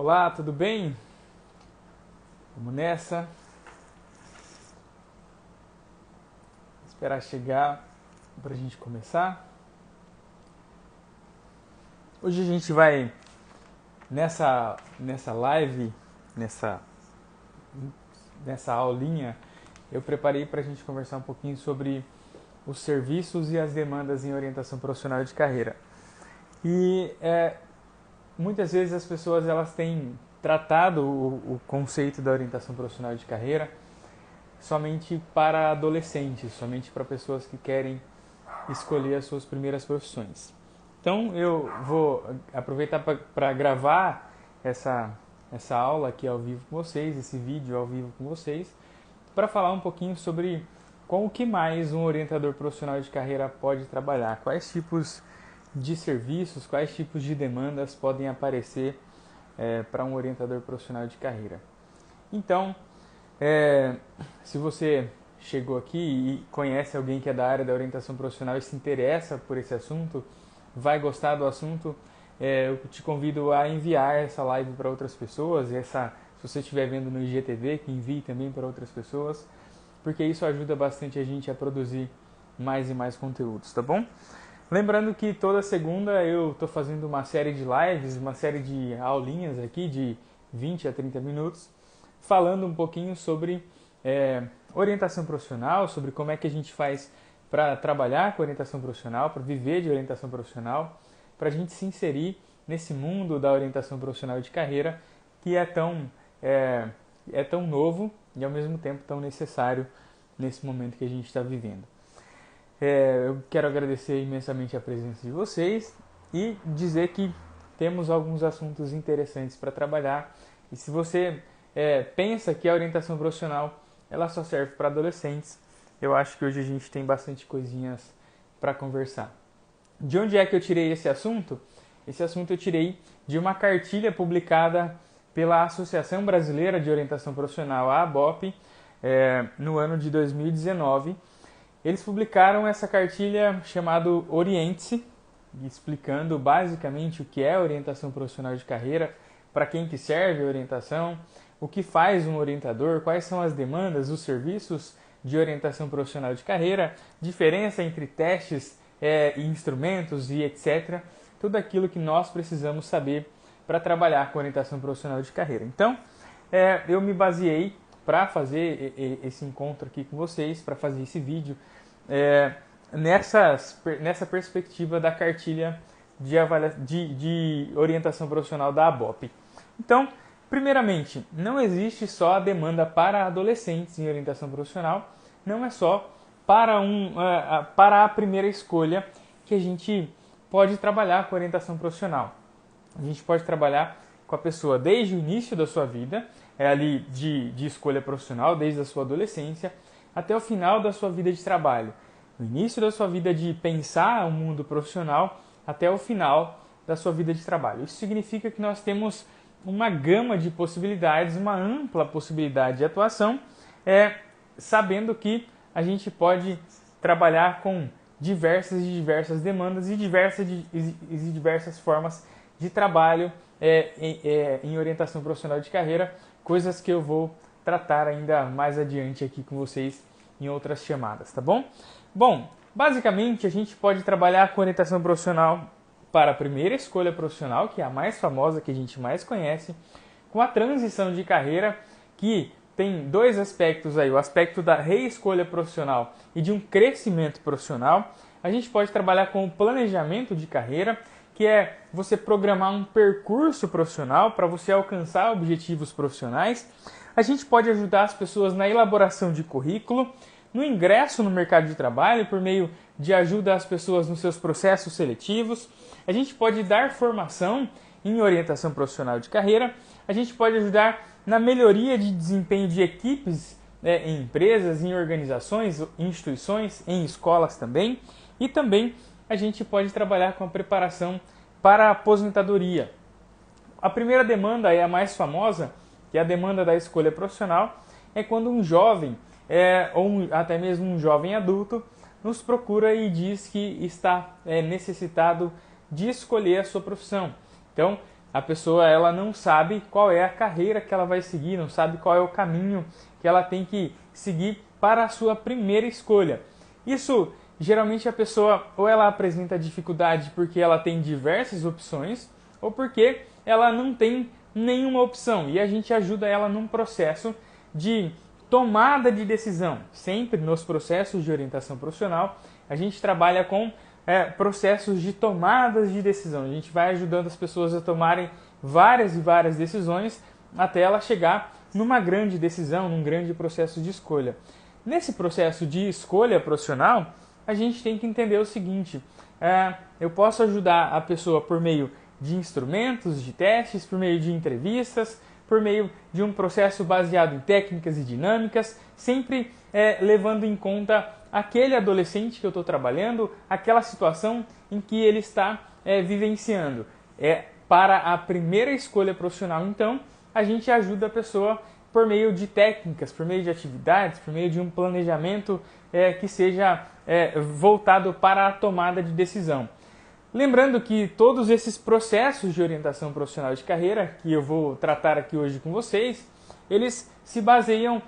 Olá, tudo bem? Vamos nessa. Vou esperar chegar para a gente começar. Hoje a gente vai nessa live, nessa aulinha, eu preparei para a gente conversar um pouquinho sobre os serviços e as demandas em orientação profissional de carreira. E muitas vezes as pessoas elas têm tratado o conceito da orientação profissional de carreira somente para adolescentes, somente para pessoas que querem escolher as suas primeiras profissões. Então eu vou aproveitar para gravar essa aula aqui ao vivo com vocês, esse vídeo ao vivo com vocês, para falar um pouquinho sobre com o que mais um orientador profissional de carreira pode trabalhar, quais tipos de serviços, quais tipos de demandas podem aparecer para um orientador profissional de carreira. Então, se você chegou aqui e conhece alguém que é da área da orientação profissional e se interessa por esse assunto, vai gostar do assunto, eu te convido a enviar essa live para outras pessoas, se você estiver vendo no IGTV, que envie também para outras pessoas, porque isso ajuda bastante a gente a produzir mais e mais conteúdos, tá bom? Lembrando que toda segunda eu estou fazendo uma série de lives, uma série de aulinhas aqui de 20 a 30 minutos, falando um pouquinho sobre orientação profissional, sobre como é que a gente faz para trabalhar com orientação profissional, para viver de orientação profissional, para a gente se inserir nesse mundo da orientação profissional de carreira que é tão novo e ao mesmo tempo tão necessário nesse momento que a gente está vivendo. Eu quero agradecer imensamente a presença de vocês e dizer que temos alguns assuntos interessantes para trabalhar. E se você pensa que a orientação profissional ela só serve para adolescentes, eu acho que hoje a gente tem bastante coisinhas para conversar. De onde é que eu tirei esse assunto? Esse assunto eu tirei de uma cartilha publicada pela Associação Brasileira de Orientação Profissional, a ABOP, no ano de 2019. Eles publicaram essa cartilha chamada Oriente-se, explicando basicamente o que é orientação profissional de carreira, para quem que serve a orientação, o que faz um orientador, quais são as demandas, os serviços de orientação profissional de carreira, diferença entre testes, instrumentos e etc. Tudo aquilo que nós precisamos saber para trabalhar com orientação profissional de carreira. Então, eu me baseei para fazer esse encontro aqui com vocês, para fazer esse vídeo, nessa perspectiva da cartilha de orientação profissional da ABOP. Então, primeiramente, não existe só a demanda para adolescentes em orientação profissional, não é só para a primeira escolha que a gente pode trabalhar com orientação profissional. A gente pode trabalhar com a pessoa desde o início da sua vida, ali de escolha profissional, desde a sua adolescência, até o final da sua vida de trabalho. No início da sua vida de pensar o mundo profissional, até o final da sua vida de trabalho. Isso significa que nós temos uma gama de possibilidades, uma ampla possibilidade de atuação, sabendo que a gente pode trabalhar com diversas demandas e diversas formas de trabalho em orientação profissional de carreira, coisas que eu vou tratar ainda mais adiante aqui com vocês em outras chamadas, tá bom? Bom, basicamente a gente pode trabalhar com orientação profissional para a primeira escolha profissional, que é a mais famosa, que a gente mais conhece, com a transição de carreira, que tem dois aspectos aí, o aspecto da reescolha profissional e de um crescimento profissional. A gente pode trabalhar com o planejamento de carreira, que é você programar um percurso profissional para você alcançar objetivos profissionais. A gente pode ajudar as pessoas na elaboração de currículo, no ingresso no mercado de trabalho, por meio de ajuda às pessoas nos seus processos seletivos. A gente pode dar formação em orientação profissional de carreira. A gente pode ajudar na melhoria de desempenho de equipes em empresas, em organizações, em instituições, em escolas também. E também a gente pode trabalhar com a preparação para a aposentadoria. A primeira demanda é a mais famosa, que é a demanda da escolha profissional, é quando um jovem, ou até mesmo um jovem adulto, nos procura e diz que está necessitado de escolher a sua profissão. Então, a pessoa ela não sabe qual é a carreira que ela vai seguir, não sabe qual é o caminho que ela tem que seguir para a sua primeira escolha. Isso, geralmente a pessoa ou ela apresenta dificuldade porque ela tem diversas opções ou porque ela não tem nenhuma opção, e a gente ajuda ela num processo de tomada de decisão. Sempre nos processos de orientação profissional, a gente trabalha com processos de tomadas de decisão. A gente vai ajudando as pessoas a tomarem várias e várias decisões até ela chegar numa grande decisão, num grande processo de escolha. Nesse processo de escolha profissional, a gente tem que entender o seguinte: eu posso ajudar a pessoa por meio de instrumentos, de testes, por meio de entrevistas, por meio de um processo baseado em técnicas e dinâmicas, sempre levando em conta aquele adolescente que eu estou trabalhando, aquela situação em que ele está vivenciando. Para a primeira escolha profissional, então, a gente ajuda a pessoa por meio de técnicas, por meio de atividades, por meio de um planejamento que seja voltado para a tomada de decisão. Lembrando que todos esses processos de orientação profissional de carreira que eu vou tratar aqui hoje com vocês, eles se baseiam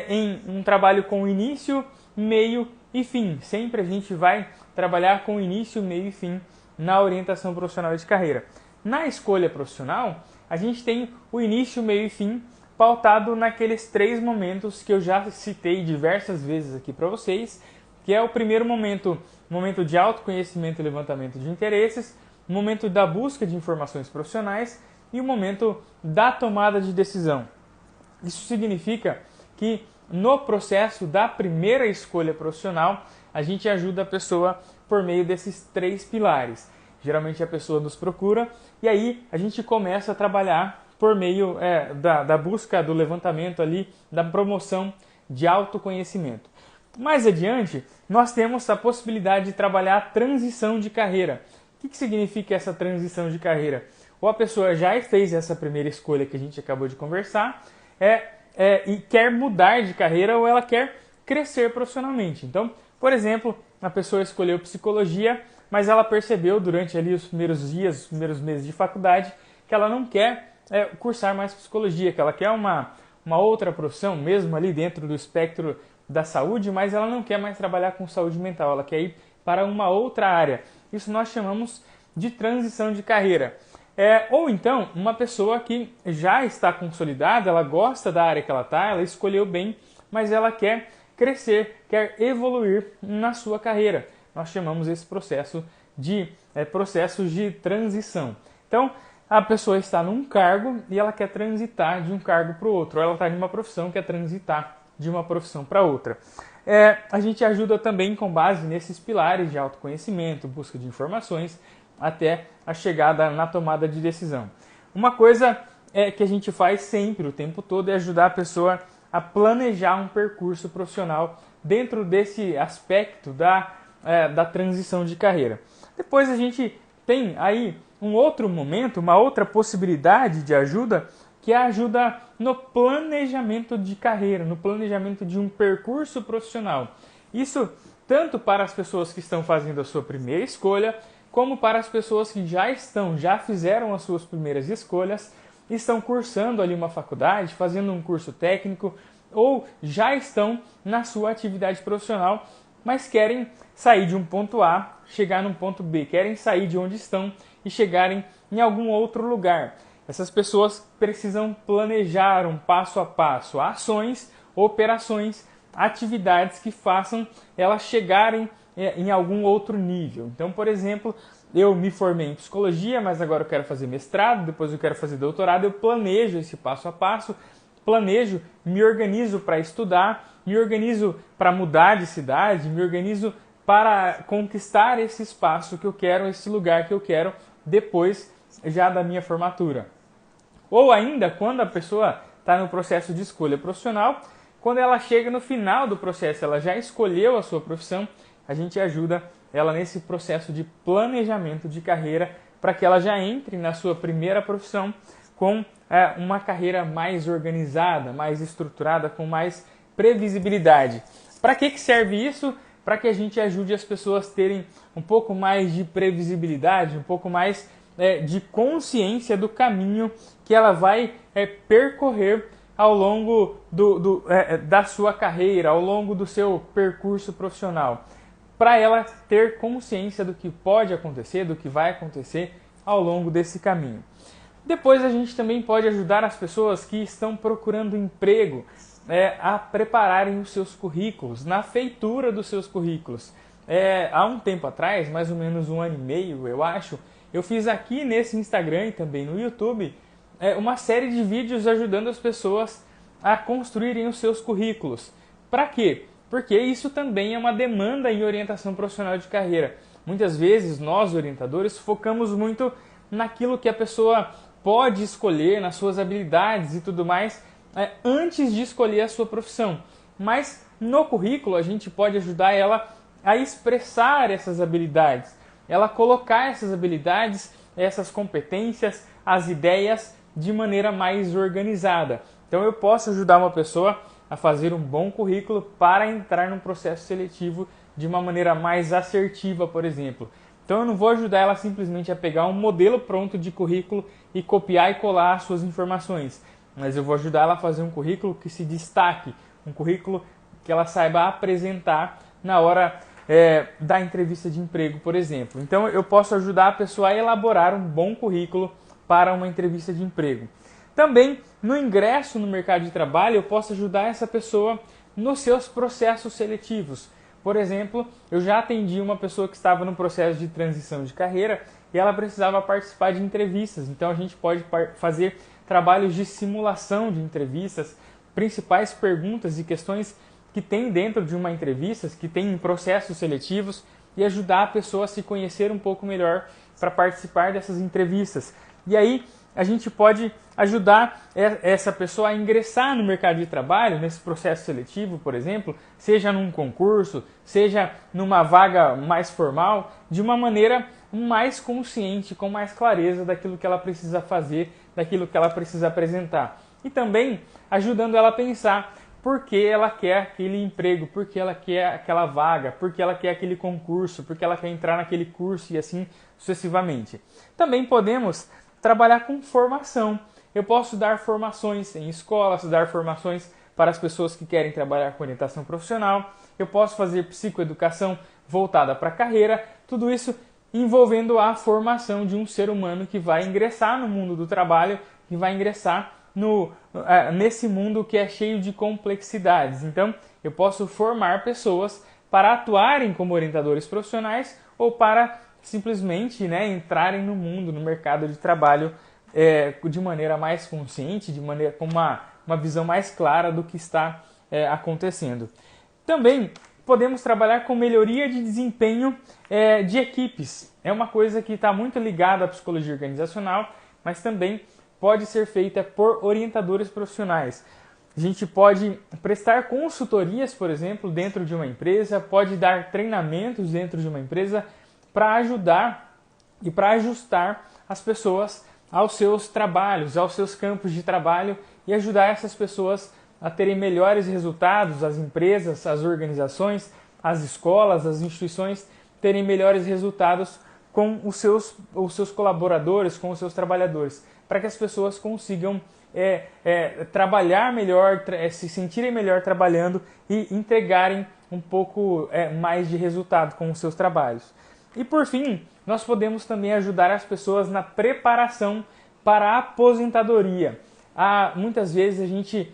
em um trabalho com início, meio e fim. Sempre a gente vai trabalhar com início, meio e fim na orientação profissional de carreira. Na escolha profissional, a gente tem o início, meio e fim pautado naqueles 3 momentos que eu já citei diversas vezes aqui para vocês, que é o primeiro momento, momento de autoconhecimento e levantamento de interesses, o momento da busca de informações profissionais e o momento da tomada de decisão. Isso significa que no processo da primeira escolha profissional, a gente ajuda a pessoa por meio desses 3 pilares. Geralmente a pessoa nos procura e aí a gente começa a trabalhar por meio da busca, do levantamento ali, da promoção de autoconhecimento. Mais adiante, nós temos a possibilidade de trabalhar a transição de carreira. O que significa essa transição de carreira? Ou a pessoa já fez essa primeira escolha que a gente acabou de conversar e quer mudar de carreira ou ela quer crescer profissionalmente. Então, por exemplo, a pessoa escolheu psicologia, mas ela percebeu durante ali os primeiros dias, os primeiros meses de faculdade, que ela não quer cursar mais psicologia, que ela quer uma outra profissão, mesmo ali dentro do espectro da saúde, mas ela não quer mais trabalhar com saúde mental, ela quer ir para uma outra área. Isso nós chamamos de transição de carreira. Ou então, uma pessoa que já está consolidada, ela gosta da área que ela está, ela escolheu bem, mas ela quer crescer, quer evoluir na sua carreira. Nós chamamos esse processo de processos de transição. Então, a pessoa está num cargo e ela quer transitar de um cargo para o outro, ou ela está em uma profissão e quer transitar de uma profissão para outra. A gente ajuda também com base nesses pilares de autoconhecimento, busca de informações, até a chegada na tomada de decisão. Uma coisa que a gente faz sempre, o tempo todo, é ajudar a pessoa a planejar um percurso profissional dentro desse aspecto da transição de carreira. Depois a gente tem aí um outro momento, uma outra possibilidade de ajuda, que é a ajuda no planejamento de carreira, no planejamento de um percurso profissional. Isso tanto para as pessoas que estão fazendo a sua primeira escolha, como para as pessoas que já fizeram as suas primeiras escolhas, estão cursando ali uma faculdade, fazendo um curso técnico, ou já estão na sua atividade profissional, mas querem sair de um ponto A, chegar num ponto B, querem sair de onde estão e chegarem em algum outro lugar. Essas pessoas precisam planejar um passo a passo, ações, operações, atividades que façam elas chegarem em algum outro nível. Então, por exemplo, eu me formei em psicologia, mas agora eu quero fazer mestrado, depois eu quero fazer doutorado, eu planejo esse passo a passo, planejo, me organizo para estudar, me organizo para mudar de cidade, me organizo para conquistar esse espaço que eu quero, esse lugar que eu quero depois já da minha formatura. Ou ainda, quando a pessoa está no processo de escolha profissional, quando ela chega no final do processo, ela já escolheu a sua profissão, a gente ajuda ela nesse processo de planejamento de carreira para que ela já entre na sua primeira profissão com uma carreira mais organizada, mais estruturada, com mais previsibilidade. Para que serve isso? Para que a gente ajude as pessoas a terem um pouco mais de previsibilidade, um pouco mais de consciência do caminho que ela vai percorrer ao longo da sua carreira, ao longo do seu percurso profissional, para ela ter consciência do que pode acontecer, do que vai acontecer ao longo desse caminho. Depois a gente também pode ajudar as pessoas que estão procurando emprego a prepararem os seus currículos, na feitura dos seus currículos. Há um tempo atrás, mais ou menos 1 ano e meio, eu acho, eu fiz aqui nesse Instagram e também no YouTube uma série de vídeos ajudando as pessoas a construírem os seus currículos. Para quê? Porque isso também é uma demanda em orientação profissional de carreira. Muitas vezes nós, orientadores, focamos muito naquilo que a pessoa pode escolher, nas suas habilidades e tudo mais, antes de escolher a sua profissão. Mas no currículo a gente pode ajudar ela a expressar essas habilidades, ela colocar essas habilidades, essas competências, as ideias de maneira mais organizada. Então eu posso ajudar uma pessoa a fazer um bom currículo para entrar num processo seletivo de uma maneira mais assertiva, por exemplo. Então eu não vou ajudar ela simplesmente a pegar um modelo pronto de currículo e copiar e colar as suas informações, mas eu vou ajudar ela a fazer um currículo que se destaque, um currículo que ela saiba apresentar na hora da entrevista de emprego, por exemplo. Então eu posso ajudar a pessoa a elaborar um bom currículo para uma entrevista de emprego. Também no ingresso no mercado de trabalho eu posso ajudar essa pessoa nos seus processos seletivos. Por exemplo, eu já atendi uma pessoa que estava no processo de transição de carreira e ela precisava participar de entrevistas. Então a gente pode fazer trabalhos de simulação de entrevistas, principais perguntas e questões que tem dentro de uma entrevista, que tem em processos seletivos, e ajudar a pessoa a se conhecer um pouco melhor para participar dessas entrevistas. E aí a gente pode ajudar essa pessoa a ingressar no mercado de trabalho, nesse processo seletivo, por exemplo, seja num concurso, seja numa vaga mais formal, de uma maneira mais consciente, com mais clareza daquilo que ela precisa fazer, daquilo que ela precisa apresentar. E também ajudando ela a pensar por que ela quer aquele emprego, por que ela quer aquela vaga, por que ela quer aquele concurso, por que ela quer entrar naquele curso e assim sucessivamente. Também podemos trabalhar com formação. Eu posso dar formações em escolas, dar formações para as pessoas que querem trabalhar com orientação profissional. Eu posso fazer psicoeducação voltada para a carreira. Tudo isso envolvendo a formação de um ser humano que vai ingressar no mundo do trabalho, que vai ingressar nesse mundo que é cheio de complexidades. Então, eu posso formar pessoas para atuarem como orientadores profissionais ou para simplesmente entrarem no mundo, no mercado de trabalho de maneira mais consciente, com uma visão mais clara do que está acontecendo. Também podemos trabalhar com melhoria de desempenho de equipes. É uma coisa que está muito ligada à psicologia organizacional, mas também pode ser feita por orientadores profissionais. A gente pode prestar consultorias, por exemplo, dentro de uma empresa, pode dar treinamentos dentro de uma empresa para ajudar e para ajustar as pessoas aos seus trabalhos, aos seus campos de trabalho e ajudar essas pessoas a terem melhores resultados, as empresas, as organizações, as escolas, as instituições terem melhores resultados com os seus colaboradores, com os seus trabalhadores, para que as pessoas consigam trabalhar melhor, se sentirem melhor trabalhando e entregarem um pouco mais de resultado com os seus trabalhos. E por fim, nós podemos também ajudar as pessoas na preparação para a aposentadoria. Muitas vezes a gente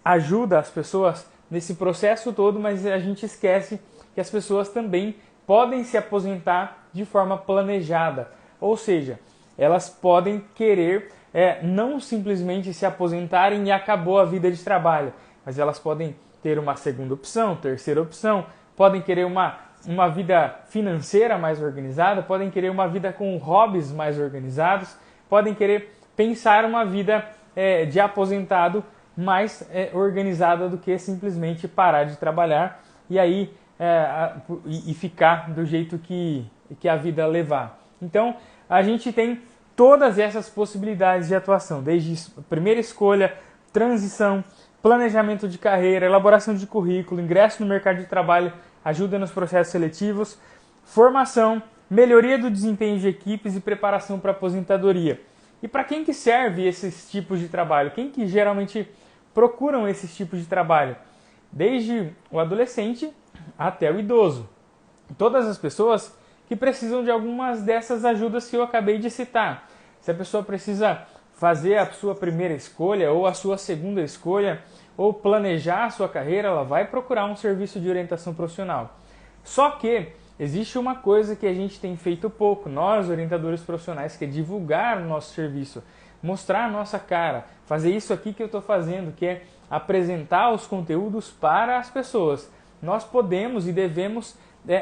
ajuda as pessoas nesse processo todo, mas a gente esquece que as pessoas também podem se aposentar de forma planejada. Ou seja, elas podem querer não simplesmente se aposentarem e acabou a vida de trabalho, mas elas podem ter uma segunda opção, terceira opção, podem querer uma vida financeira mais organizada, podem querer uma vida com hobbies mais organizados, podem querer pensar uma vida de aposentado mais organizada do que simplesmente parar de trabalhar e aí e ficar do jeito que a vida levar. Então, a gente tem todas essas possibilidades de atuação, desde primeira escolha, transição, planejamento de carreira, elaboração de currículo, ingresso no mercado de trabalho, ajuda nos processos seletivos, formação, melhoria do desempenho de equipes e preparação para a aposentadoria. E para quem que serve esses tipos de trabalho? Quem que geralmente procuram esses tipos de trabalho? Desde o adolescente até o idoso. Todas as pessoas que precisam de algumas dessas ajudas que eu acabei de citar. Se a pessoa precisa fazer a sua primeira escolha ou a sua segunda escolha, ou planejar a sua carreira, ela vai procurar um serviço de orientação profissional. Só que existe uma coisa que a gente tem feito pouco, nós orientadores profissionais, que é divulgar o nosso serviço, mostrar a nossa cara, fazer isso aqui que eu estou fazendo, que é apresentar os conteúdos para as pessoas. Nós podemos e devemos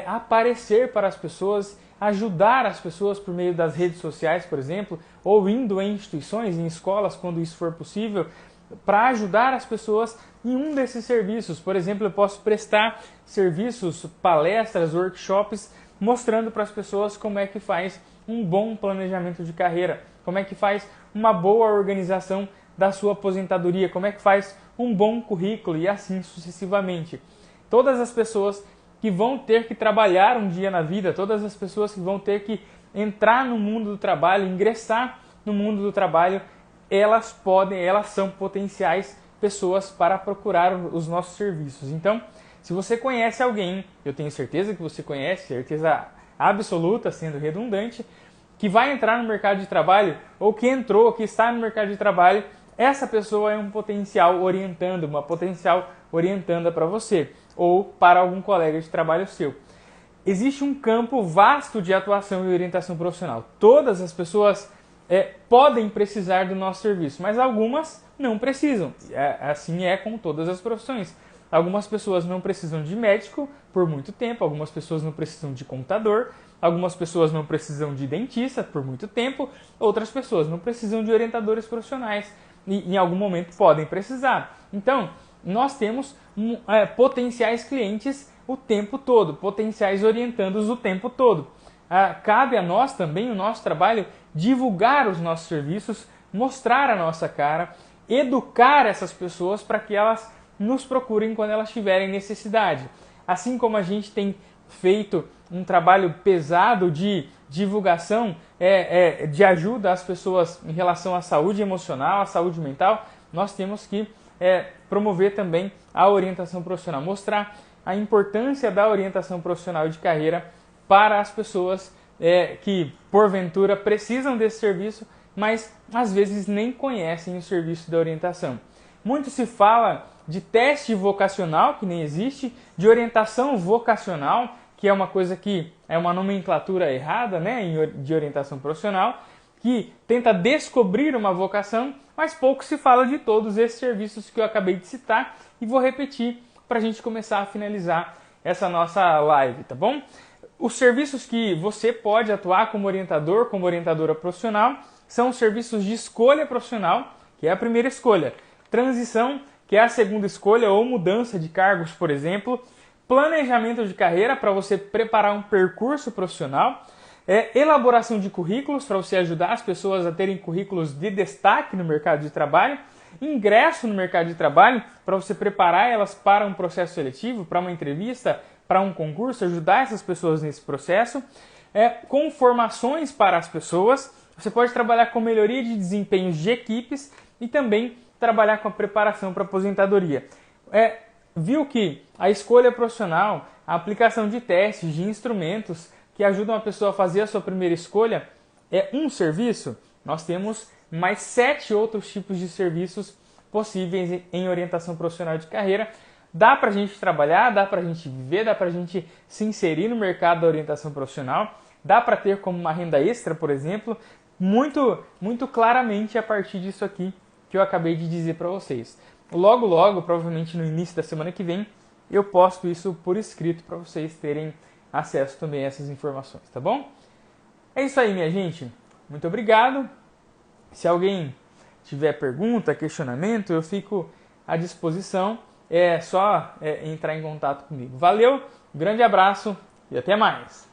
aparecer para as pessoas, ajudar as pessoas por meio das redes sociais, por exemplo, ou indo em instituições, em escolas, quando isso for possível, para ajudar as pessoas em um desses serviços. Por exemplo, eu posso prestar serviços, palestras, workshops, mostrando para as pessoas como é que faz um bom planejamento de carreira, como é que faz uma boa organização da sua aposentadoria, como é que faz um bom currículo e assim sucessivamente. Todas as pessoas que vão ter que trabalhar um dia na vida, todas as pessoas que vão ter que entrar no mundo do trabalho, ingressar no mundo do trabalho, elas são potenciais pessoas para procurar os nossos serviços. Então, se você conhece alguém, eu tenho certeza que você conhece, certeza absoluta, sendo redundante, que vai entrar no mercado de trabalho, ou que entrou, que está no mercado de trabalho, essa pessoa é um potencial orientando, uma potencial orientanda para você, ou para algum colega de trabalho seu. Existe um campo vasto de atuação e orientação profissional. Todas as pessoas podem precisar do nosso serviço, mas algumas não precisam. Assim é com todas as profissões. Algumas pessoas não precisam de médico por muito tempo, algumas pessoas não precisam de contador, algumas pessoas não precisam de dentista por muito tempo, outras pessoas não precisam de orientadores profissionais e em algum momento podem precisar. Então, nós temos potenciais clientes o tempo todo, potenciais orientandos o tempo todo. Cabe a nós também, o nosso trabalho, divulgar os nossos serviços, mostrar a nossa cara, educar essas pessoas para que elas nos procurem quando elas tiverem necessidade. Assim como a gente tem feito um trabalho pesado de divulgação, de ajuda às pessoas em relação à saúde emocional, à saúde mental, nós temos que promover também a orientação profissional, mostrar a importância da orientação profissional de carreira para as pessoas que, porventura, precisam desse serviço, mas às vezes nem conhecem o serviço da orientação. Muito se fala de teste vocacional, que nem existe, de orientação vocacional, que é uma coisa que é uma nomenclatura errada, né, de orientação profissional, que tenta descobrir uma vocação, mas pouco se fala de todos esses serviços que eu acabei de citar e vou repetir para a gente começar a finalizar essa nossa live, tá bom? Os serviços que você pode atuar como orientador, como orientadora profissional, são os serviços de escolha profissional, que é a primeira escolha, transição, que é a segunda escolha, ou mudança de cargos, por exemplo, planejamento de carreira, para você preparar um percurso profissional, elaboração de currículos, para você ajudar as pessoas a terem currículos de destaque no mercado de trabalho, ingresso no mercado de trabalho, para você preparar elas para um processo seletivo, para uma entrevista, para um concurso, ajudar essas pessoas nesse processo, com formações para as pessoas. Você pode trabalhar com melhoria de desempenhos de equipes e também trabalhar com a preparação para a aposentadoria. Viu que a escolha profissional, a aplicação de testes, de instrumentos que ajudam a pessoa a fazer a sua primeira escolha é um serviço? Nós temos mais 7 outros tipos de serviços possíveis em orientação profissional de carreira. Dá para a gente trabalhar, dá para a gente viver, dá para a gente se inserir no mercado da orientação profissional, dá para ter como uma renda extra, por exemplo, muito claramente a partir disso aqui que eu acabei de dizer para vocês. Logo, logo, provavelmente no início da semana que vem, eu posto isso por escrito para vocês terem acesso também a essas informações, tá bom? É isso aí, minha gente. Muito obrigado. Se alguém tiver pergunta, questionamento, eu fico à disposição. É só entrar em contato comigo. Valeu, um grande abraço e até mais!